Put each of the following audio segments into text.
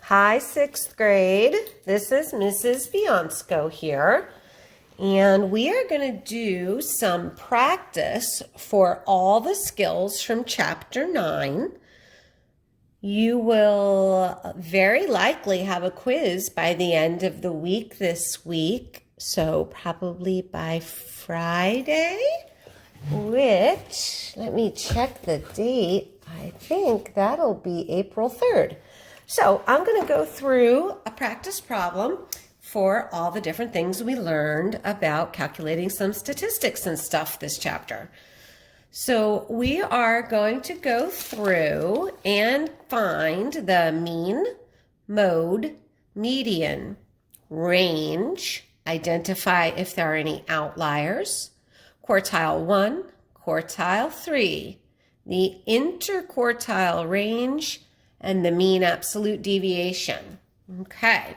Hi, sixth grade. This is Mrs. Bianco here, and we are going to do some practice for all the skills from Chapter 9. You will very likely have a quiz by the end of the week this week, so probably by Friday, which, let me check the date, I think that'll be April 3rd. So I'm going to go through a practice problem for all the different things we learned about calculating some statistics and stuff this chapter. So we are going to go through and find the mean, mode, median, range, identify if there are any outliers, quartile 1, quartile 3, the interquartile range, and the mean absolute deviation. Okay,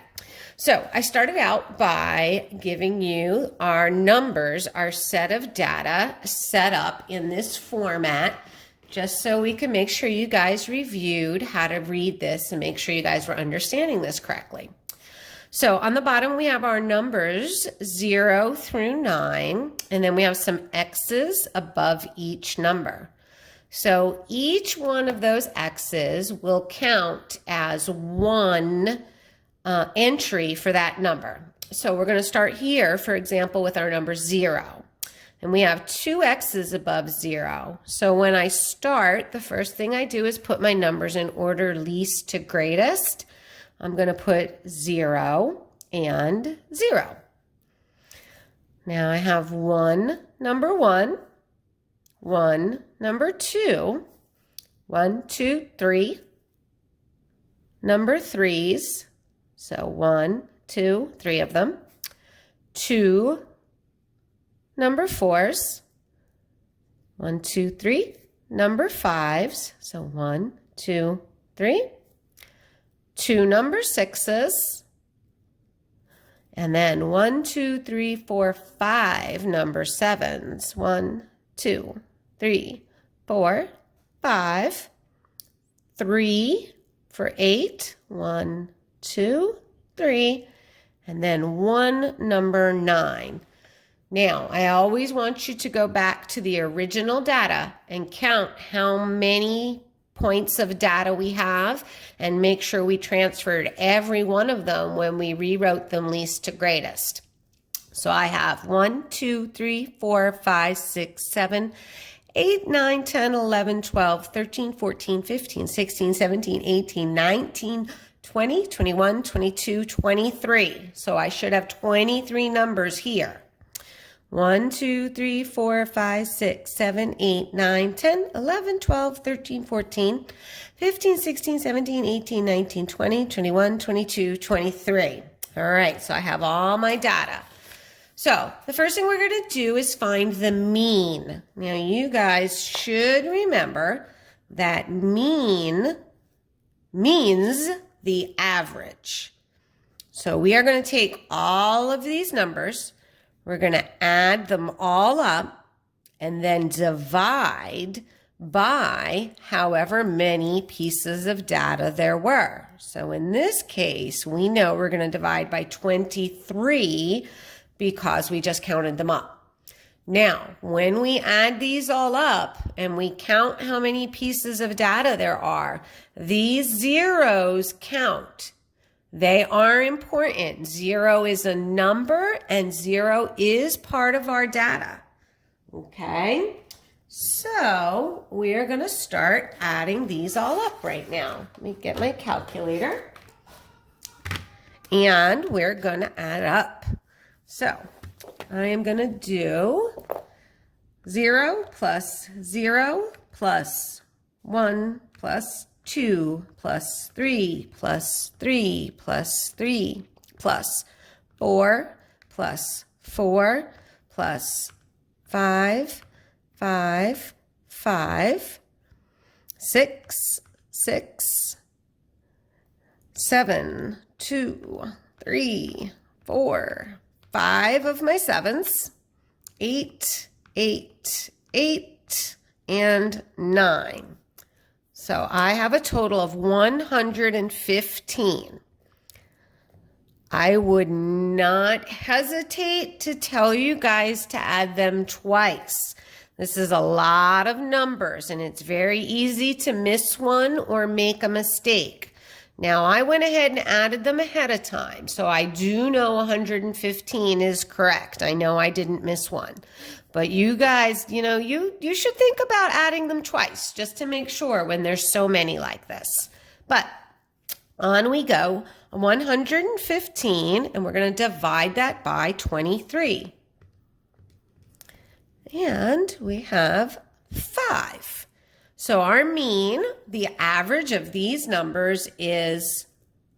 so I started out by giving you our numbers, our set of data set up in this format, just so we can make sure you guys reviewed how to read this and make sure you guys were understanding this correctly. So on the bottom, we have our numbers 0 through 9, and then we have some X's above each number. So each one of those X's will count as one entry for that number. So we're going to start here, for example, with our number 0. And we have two X's above 0. So when I start, the first thing I do is put my numbers in order least to greatest. I'm going to put 0 and 0. Now I have number 1, number 2, 1, 2, 3, number 3s, so 1, 2, 3 of them, 2, number 4s, 1, 2, 3, number 5s, so 1, 2, 3, 2 number 6s, and then 1, 2, 3, 4, 5 number 7s, 1, 2, 3, 4, 5, 3 for 8, 1, 2, 3, and then 1 number 9. Now, I always want you to go back to the original data and count how many points of data we have and make sure we transferred every one of them when we rewrote them least to greatest. So I have 1, 2, 3, 4, 5, 6, 7, 8, 9, 10, 11, 12, 13, 14, 15, 16, 17, 18, 19, 20, 21, 22, 23. So I should have 23 numbers here. 1, 2, 3, 4, 5, 6, 7, 8, 9, 10, 11, 12, 13, 14, 15, 16, 17, 18, 19, 20, 21, 22, 23. All right, so I have all my data. So the first thing we're going to do is find the mean. Now you guys should remember that mean means the average. So we are going to take all of these numbers, we're going to add them all up, and then divide by however many pieces of data there were. So in this case, we know we're going to divide by 23 because we just counted them up. Now, when we add these all up and we count how many pieces of data there are, these zeros count. They are important. 0 is a number and 0 is part of our data. Okay, so we're going to start adding these all up right now. Let me get my calculator and we're going to add up. So I am going to do 0 plus 0 plus 1 plus 2 plus 3 plus 3 plus 3 plus 4 plus 4 plus 5, 5, 5, 6, 6, 7, 2, 3, 4, 5 of my 7s, 8, 8, 8, and 9. So I have a total of 115. I would not hesitate to tell you guys to add them twice. This is a lot of numbers, and it's very easy to miss one or make a mistake. Now, I went ahead and added them ahead of time, so I do know 115 is correct. I know I didn't miss one. But you guys, you should think about adding them twice just to make sure when there's so many like this. But on we go, 115, and we're going to divide that by 23. And we have 5. So our mean, the average of these numbers is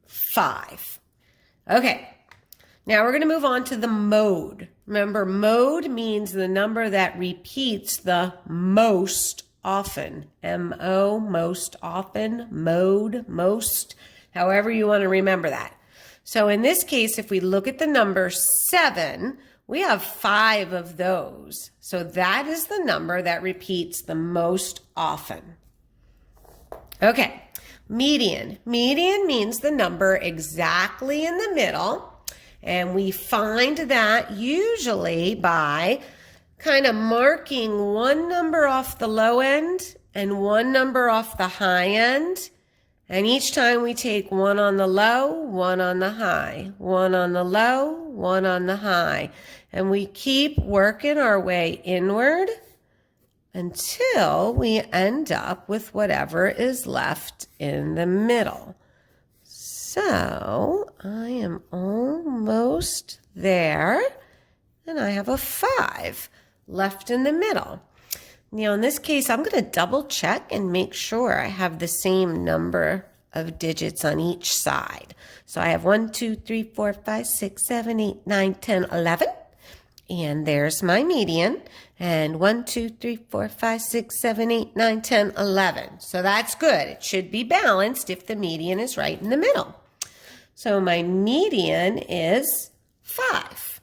5. Okay, now we're going to move on to the mode. Remember, mode means the number that repeats the most often. M-O, most often, mode, most, however you want to remember that. So in this case, if we look at the number 7, we have 5 of those. So that is the number that repeats the most often. Okay, median. Median means the number exactly in the middle. And we find that usually by kind of marking one number off the low end and one number off the high end. And each time we take one on the low, one on the high, one on the low, one on the high. And we keep working our way inward until we end up with whatever is left in the middle. So I am almost there, and I have a 5 left in the middle. Now in this case, I'm going to double check and make sure I have the same number of digits on each side. So I have 1, 2, 3, 4, 5, 6, 7, 8, 9, 10, 11. And there's my median. And 1, 2, 3, 4, 5, 6, 7, 8, 9, 10, 11. So that's good. It should be balanced if the median is right in the middle. So my median is 5.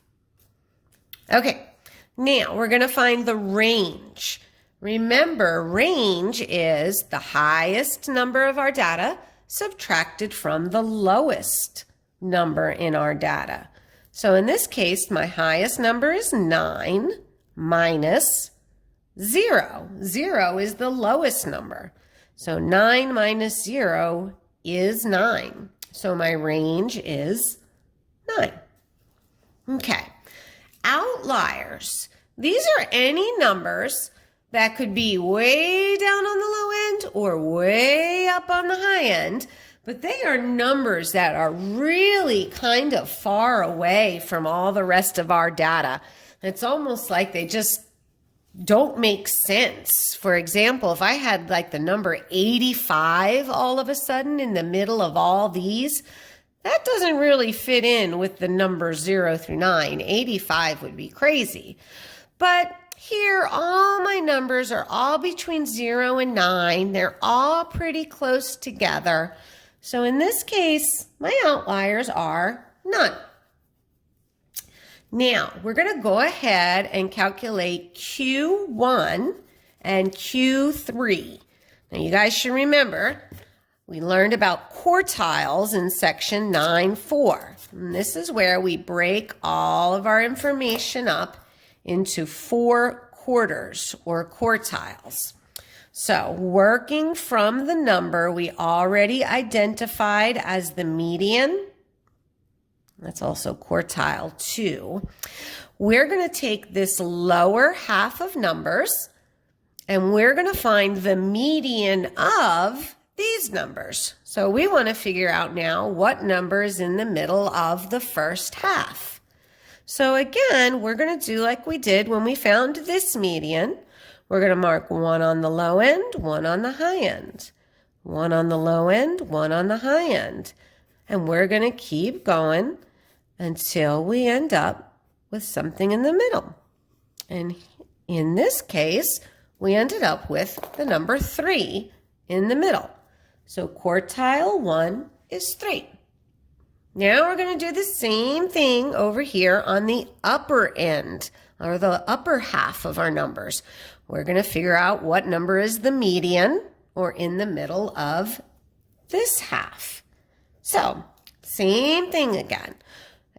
Okay, now we're going to find the range. Remember, range is the highest number of our data subtracted from the lowest number in our data. So in this case, my highest number is 9 minus 0. 0 is the lowest number. So 9 minus 0 is 9. So my range is 9. Okay. Outliers. These are any numbers that could be way down on the low end or way up on the high end, but they are numbers that are really kind of far away from all the rest of our data. It's almost like they just don't make sense. For example, if I had like the number 85 all of a sudden in the middle of all these, that doesn't really fit in with the number 0 through 9. 85 would be crazy. But here, all my numbers are all between 0 and 9. They're all pretty close together. So in this case, my outliers are none. Now, we're going to go ahead and calculate Q1 and Q3. Now, you guys should remember, we learned about quartiles in section 9.4. And this is where we break all of our information up into 4 quarters or quartiles. So working from the number we already identified as the median, that's also quartile 2, we're going to take this lower half of numbers and we're going to find the median of these numbers. So we want to figure out now what number is in the middle of the first half. So again, we're going to do like we did when we found this median. We're going to mark 1 on the low end, 1 on the high end. 1 on the low end, 1 on the high end. And we're going to keep going until we end up with something in the middle. And in this case, we ended up with the number 3 in the middle. So quartile 1 is 3. Now we're going to do the same thing over here on the upper end, or the upper half of our numbers. We're going to figure out what number is the median, or in the middle of this half. So, same thing again.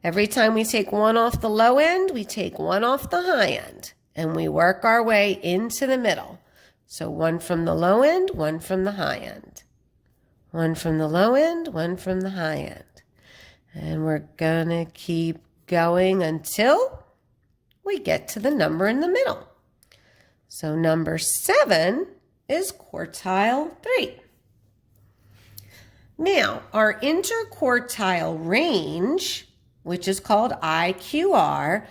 Every time we take one off the low end, we take one off the high end, and we work our way into the middle. So one from the low end, one from the high end. One from the low end, one from the high end. And we're gonna keep going until we get to the number in the middle. So number 7 is quartile 3. Now, our interquartile range, which is called IQR,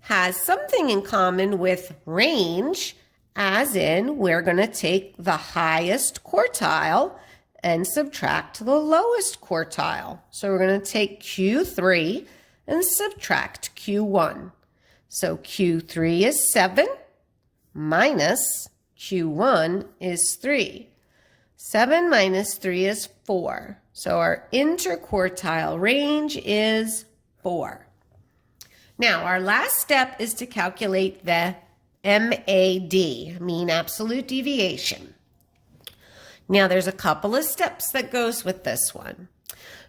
has something in common with range, as in we're going to take the highest quartile and subtract the lowest quartile. So we're going to take Q3 and subtract Q1. So Q3 is 7 minus Q1 is 3. 7 minus 3 is 4. So our interquartile range is 4. Now, our last step is to calculate the MAD, mean absolute deviation. Now, there's a couple of steps that goes with this one.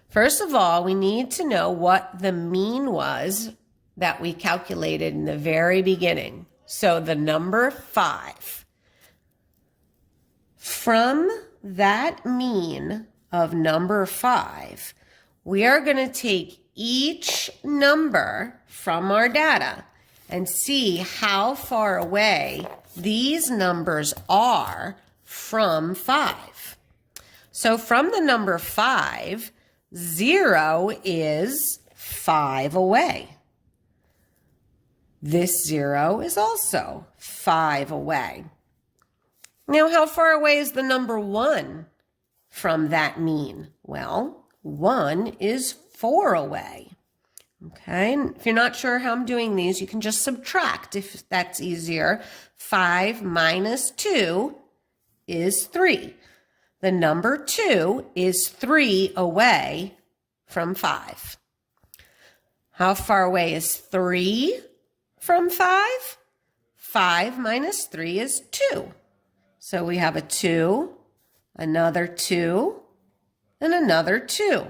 First of all, we need to know what the mean was that we calculated in the very beginning. So the number 5. From that mean of number 5, we are going to take each number from our data and see how far away these numbers are from 5. So from the number 5, 0 is 5 away. This 0 is also 5 away. Now, how far away is the number 1 from that mean? Well, 1 is 4 away. Okay, and if you're not sure how I'm doing these, you can just subtract if that's easier. 5 minus 2 is 3. The number 2 is 3 away from 5. How far away is 3 from 5? 5 minus 3 is 2. So we have a 2, another 2, and another 2.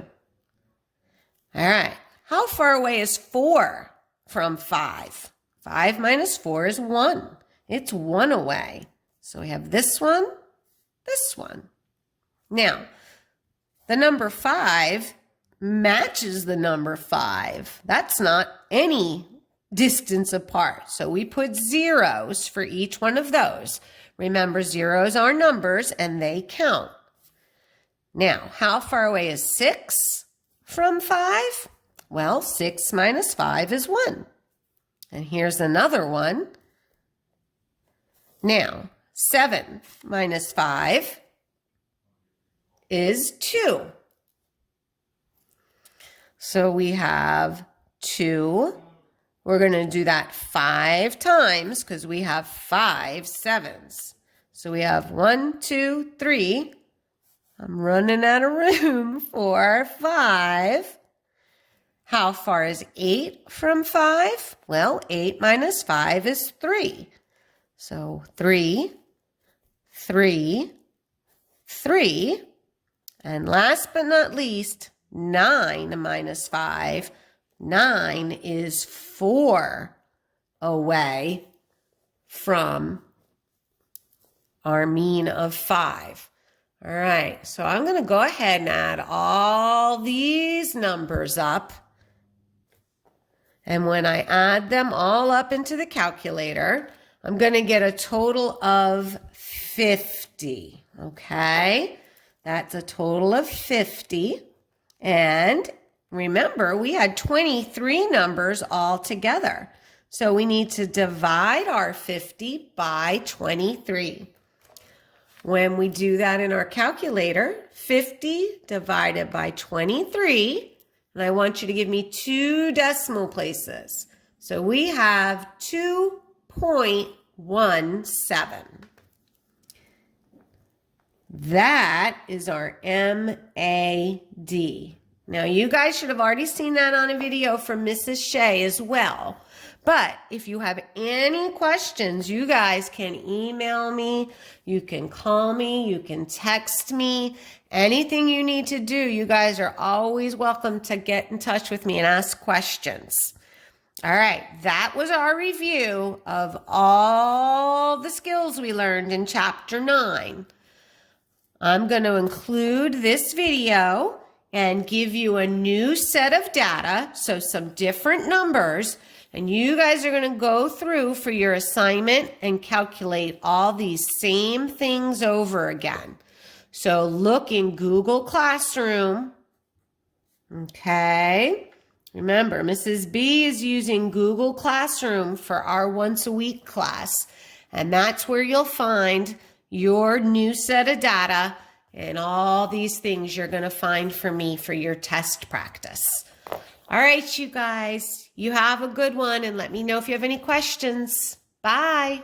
All right. How far away is 4 from 5? 5 minus 4 is 1. It's 1 away. So we have this one, this one. Now, the number 5 matches the number 5. That's not any distance apart. So we put zeros for each one of those. Remember, zeros are numbers and they count. Now, how far away is 6 from 5? Well, 6 minus 5 is 1. And here's another one. Now, 7 minus 5 is 2. So we have 2. We're going to do that 5 times because we have 5 7s. So we have 1, 2, 3. I'm running out of room. 4, 5. How far is 8 from 5? Well, 8 minus 5 is 3. So 3, 3, 3. And last but not least, 9 minus 5. 9 is 4 away from our mean of 5. All right, so I'm going to go ahead and add all these numbers up. And when I add them all up into the calculator, I'm going to get a total of 50. Okay, that's a total of 50. And remember, we had 23 numbers all together. So we need to divide our 50 by 23. When we do that in our calculator, 50 divided by 23, and I want you to give me 2 decimal places. So we have 2.17. That is our MAD. Now, you guys should have already seen that on a video from Mrs. Shea as well. But if you have any questions, you guys can email me, you can call me, you can text me, anything you need to do. You guys are always welcome to get in touch with me and ask questions. All right, that was our review of all the skills we learned in Chapter 9. I'm going to include this video and give you a new set of data, so some different numbers, and you guys are going to go through for your assignment and calculate all these same things over again. So look in Google Classroom, okay? Remember, Mrs. B is using Google Classroom for our once a week class, and that's where you'll find your new set of data and all these things you're going to find for me for your test practice. All right, you guys, you have a good one, and let me know if you have any questions. Bye.